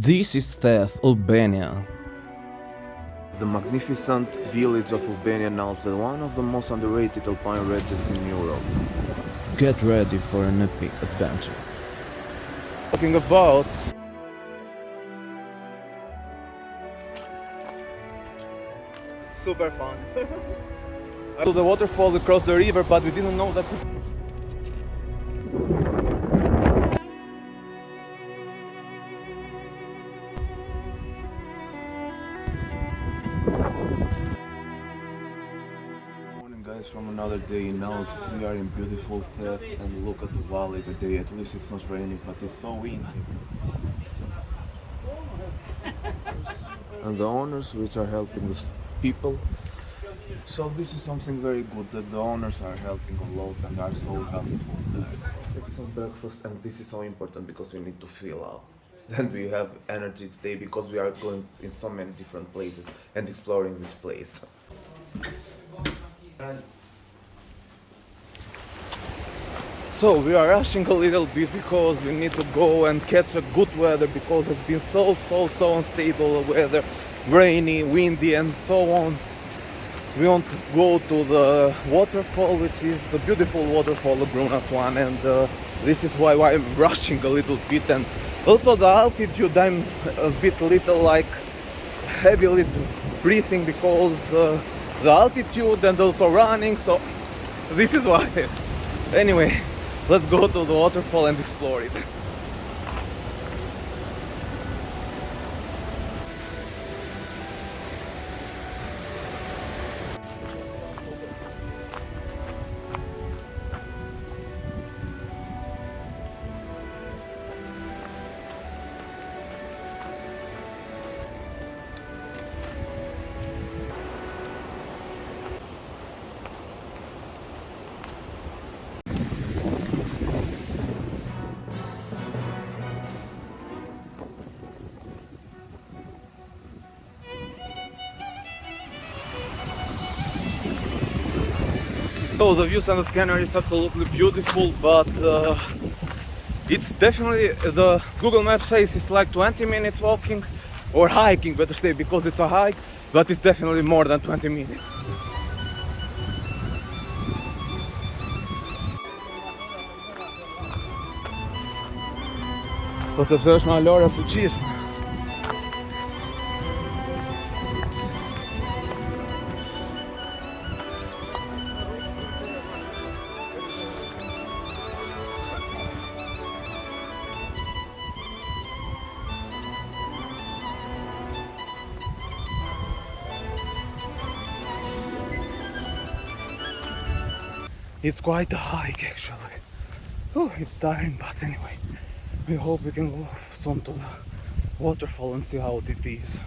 This is Theth, Albania. The magnificent village of Albanian Alps is one of the most underrated alpine regions in Europe. Get ready for an epic adventure. Talking about super fun. I saw the waterfall across the river, but we didn't know that. Morning guys, from another day in Alps. We are in beautiful Theth and look at the valley today. At least it's not raining, but it's so windy. And the owners which are helping the people. So this is something very good, that the owners are helping a lot and are so helpful. Take some breakfast, and this is so important because we need to fill up. Then we have energy today because we are going in so many different places and exploring this place. So we are rushing a little bit because we need to go and catch a good weather because it's been so unstable weather, rainy, windy and so on. We want to go to the waterfall, which is a beautiful waterfall, the GRUNAS one, and this is why I'm rushing a little bit. And also the altitude, I'm a bit little like heavily breathing because the altitude and also running, so this is why. Anyway, let's go to the waterfall and explore it. So the views on the scanner is absolutely beautiful, but it's definitely, the Google Maps says it's like 20 minutes walking or hiking, better say, because it's a hike, but it's definitely more than 20 minutes. Po se pse është ma lore fuqishme. It's quite a hike actually. Oh, it's tiring, but anyway, we hope we can go soon to the waterfall and see how it is.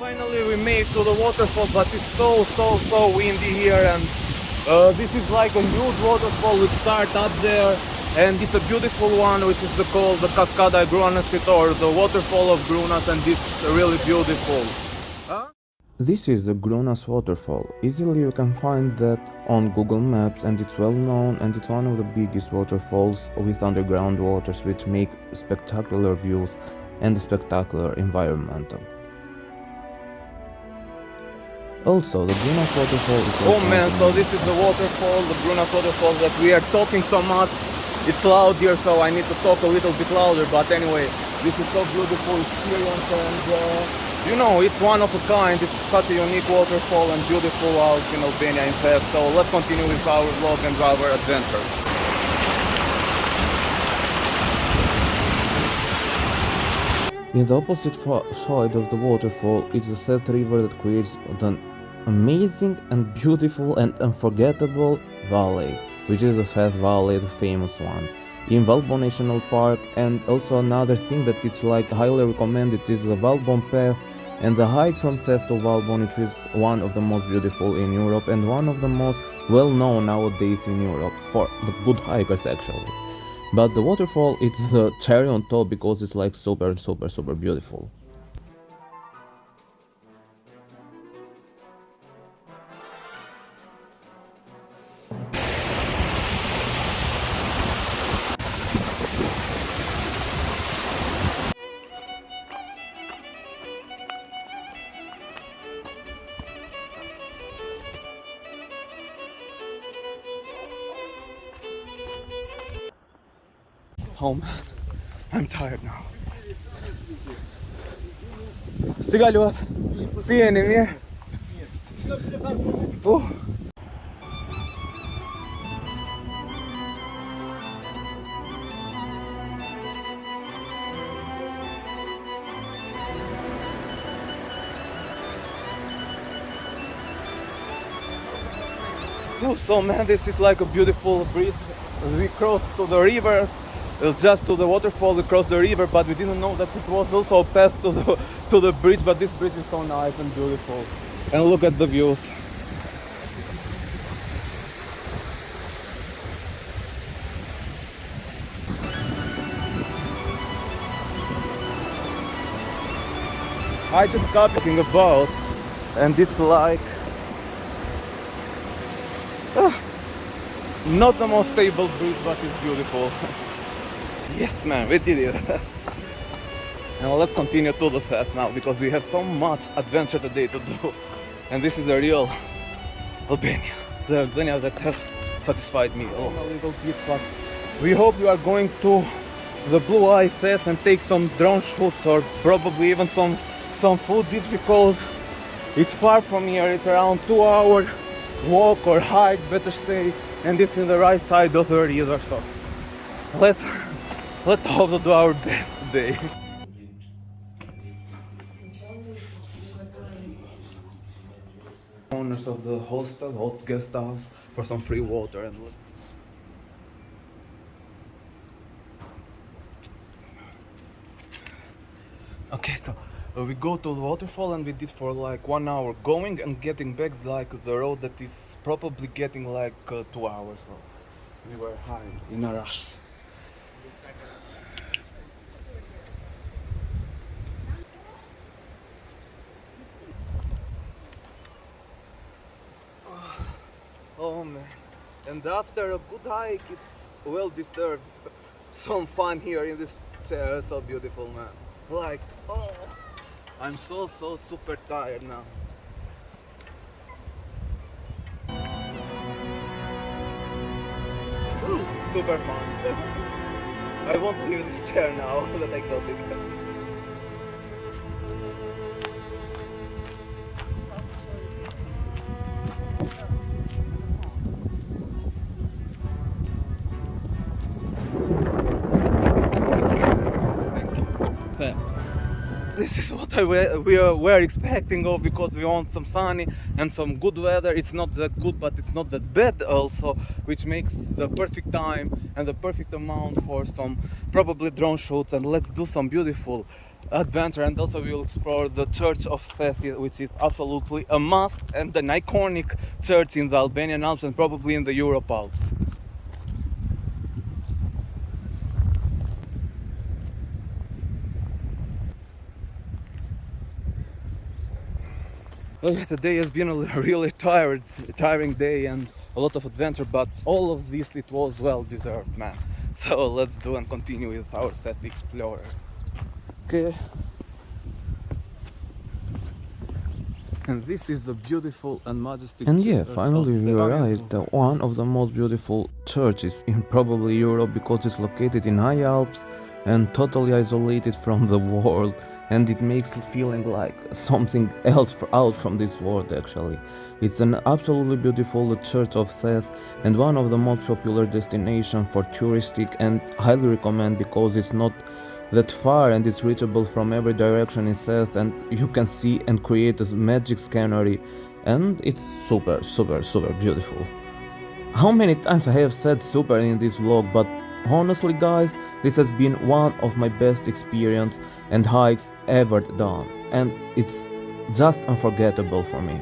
Finally we made to the waterfall, but it's so windy here, and this is like a huge waterfall which starts up there, and it's a beautiful one which is called the Cascada GRUNAS, or the waterfall of GRUNAS, and it's really beautiful. This is the GRUNAS waterfall. Easily you can find that on Google Maps, and it's well known, and it's one of the biggest waterfalls with underground waters which make spectacular views and a spectacular environmental. Also, the GRUNAS waterfall is... Oh man, so this is the waterfall, the GRUNAS waterfall, that we are talking so much. It's loud here, so I need to talk a little bit louder, but anyway, this is so beautiful experience, and you know, it's one of a kind. It's such a unique waterfall and beautiful out in Albania in Theth. So let's continue with our vlog and our adventure. In the opposite side of the waterfall is the Theth river that creates an amazing and beautiful and unforgettable valley, which is the Theth Valley, the famous one, in Valbo National Park. And also another thing that it's like highly recommended is the Valbon path and the hike from Theth to Valbon, which is one of the most beautiful in Europe and one of the most well known nowadays in Europe for the good hikers actually. But the waterfall, it's the cherry on top because it's like super beautiful. Oh man, I'm tired now. Сега Льов, see you in here. So man, this is like a beautiful bridge. We crossed to the river, just to the waterfall. We crossed the river, but we didn't know that it was also a path to the bridge. But this bridge is so nice and beautiful. And look at the views. I just got thinking about, and it's like not the most stable bridge, but it's beautiful. Yes, man, we did it. Now let's continue to the Theth now, because we have so much adventure today to do, and this is a real Albania. The Albania that has satisfied me a little bit, but we hope you are going to the Blue Eye Theth and take some drone shots or probably even some footage, because it's far from here. It's around 2-hour walk or hike, better say, and it's in the right side of the river. So let's hope to do our best today. Owners of the hostel, hot guest house, for some free water and okay, so we go to the waterfall, and we did for like 1 hour going and getting back, like the road that is probably getting like 2 hours. So we were high in a rush. Oh man, and after a good hike, it's well deserved. Some fun here in this chair, so beautiful, man. Like, oh, I'm so super tired now. Ooh, super fun. I want to leave this chair now that I got it. This is what we were expecting of, because we want some sunny and some good weather. It's not that good, but it's not that bad also, which makes the perfect time and the perfect amount for some probably drone shoots. And let's do some beautiful adventure, and also we'll explore the church of Theth, which is absolutely a must and an iconic church in the Albanian Alps and probably in the Europe Alps. Well, yeah, today has been a really tiring day and a lot of adventure, but all of this, it was well deserved, man. So let's do and continue with our Theth Explorer. Okay. And this is the beautiful and majestic And church. yeah, finally we arrived at one of the most beautiful churches in probably Europe, because it's located in high Alps and totally isolated from the world, and it makes it feeling like something else out from this world actually. It's an absolutely beautiful church of Theth and one of the most popular destinations for touristic, and highly recommend, because it's not that far and it's reachable from every direction in Theth, and you can see and create a magic scenery, and it's super beautiful. How many times I have said super in this vlog, but honestly guys, this has been one of my best experience and hikes ever done, and it's just unforgettable for me.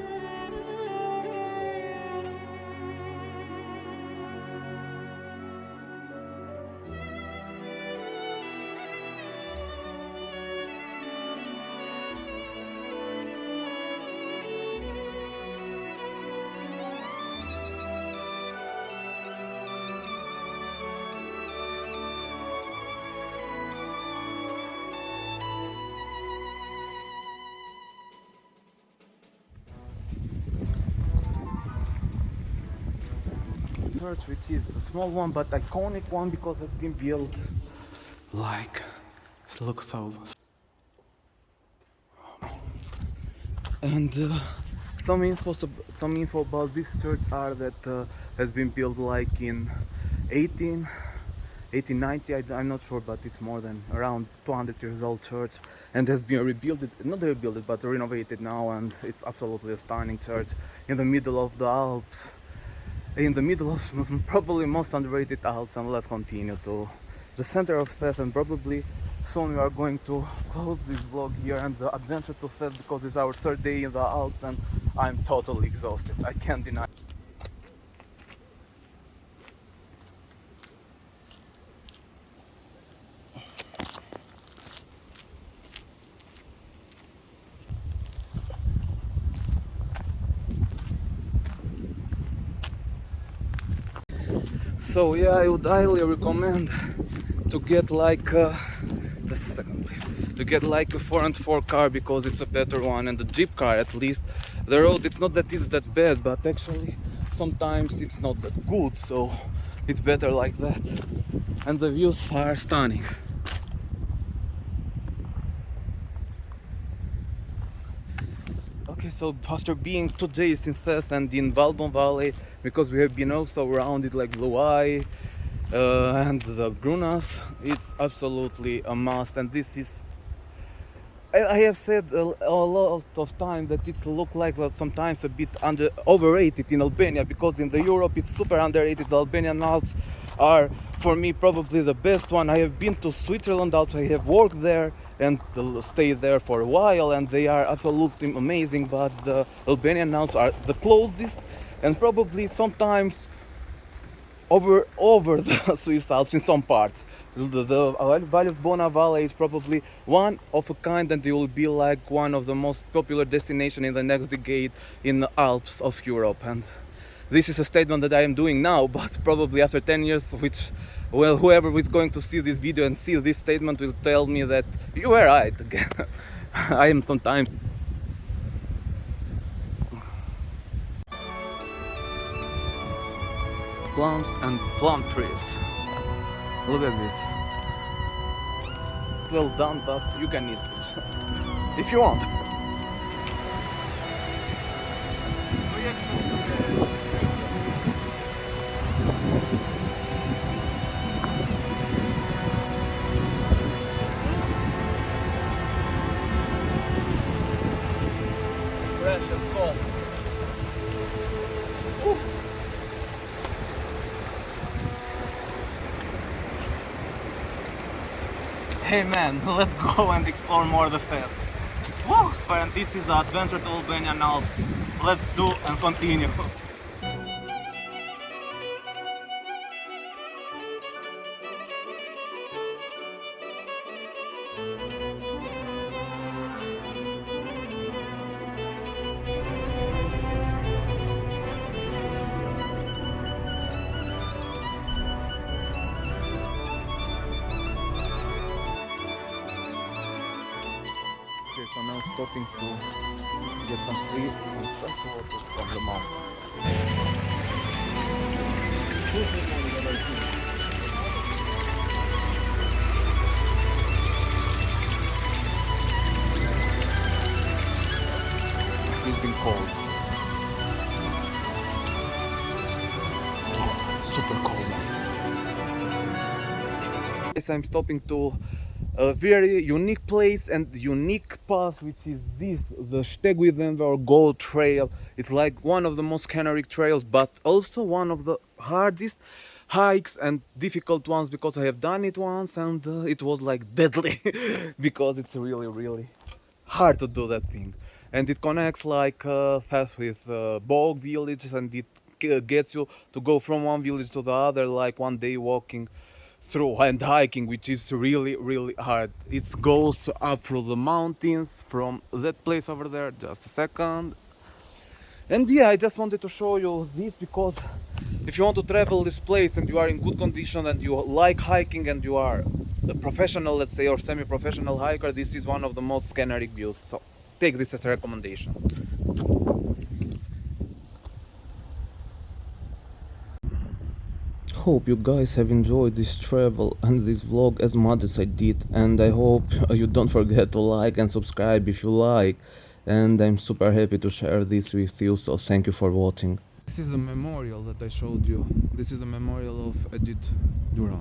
church, which is a small one but iconic one because it's been built like, it looks so. And some info about this church are that has been built like in 1890. I'm not sure, but it's more than around 200 years old church, and has been rebuilt, not rebuilt but renovated now, and it's absolutely a stunning church in the middle of the Alps, in the middle of probably most underrated Alps. And let's continue to the center of Theth, and probably soon we are going to close this vlog here and the adventure to Theth, because it's our third day in the Alps and I'm totally exhausted, I can't deny. So yeah, I would highly recommend to get like just a second please, to get like a 4x4 car, because it's a better one, and the Jeep car, at least the road, it's not that is that bad, but actually sometimes it's not that good, so it's better like that, and the views are stunning. Okay, so after being 2 days in Theth and in Valbon Valley, because we have been also around it like Blue Eye and the GRUNAS, it's absolutely a must. And this is, I have said a lot of time that it look like sometimes a bit overrated in Albania, because in the Europe it's super underrated. The Albanian Alps are for me probably the best one. I have been to Switzerland Alps, I have worked there and stayed there for a while, and they are absolutely amazing, but the Albanian Alps are the closest and probably sometimes over the Swiss Alps in some parts. The Valley of Bona Valley is probably one of a kind, and it will be like one of the most popular destinations in the next decade in the Alps of Europe. And this is a statement that I am doing now, but probably after 10 years, which, well, whoever is going to see this video and see this statement will tell me that you were right again. I am sometimes. Plums and plum trees. Look at this. Well done, but you can eat this if you want. Fresh and cold. Hey man, let's go and explore more the Theth. Woo! And this is the adventure to Albania now. Let's do and continue. Okay, so now stopping to get some free and fresh water from the mountain. Freezing cold. Super cold. Yes, I'm stopping to a very unique place and unique path, which is this, the Stegwithen or Gold Trail. It's like one of the most scenic trails, but also one of the hardest hikes and difficult ones, because I have done it once and it was like deadly because it's really hard to do that thing. And it connects like Theth with Bog villages, and it gets you to go from one village to the other, like one day walking through and hiking, which is really hard. It goes up through the mountains from that place over there. Just a second. And yeah, I just wanted to show you this, because if you want to travel this place and you are in good condition and you like hiking and you are a professional, let's say, or semi-professional hiker, this is one of the most scenic views. So take this as a recommendation. hope you guys have enjoyed this travel and this vlog as much as I did, and I hope you don't forget to like and subscribe if you like, and I'm super happy to share this with you, so thank you for watching. This is the memorial that I showed you. This is a memorial of Edith Duran.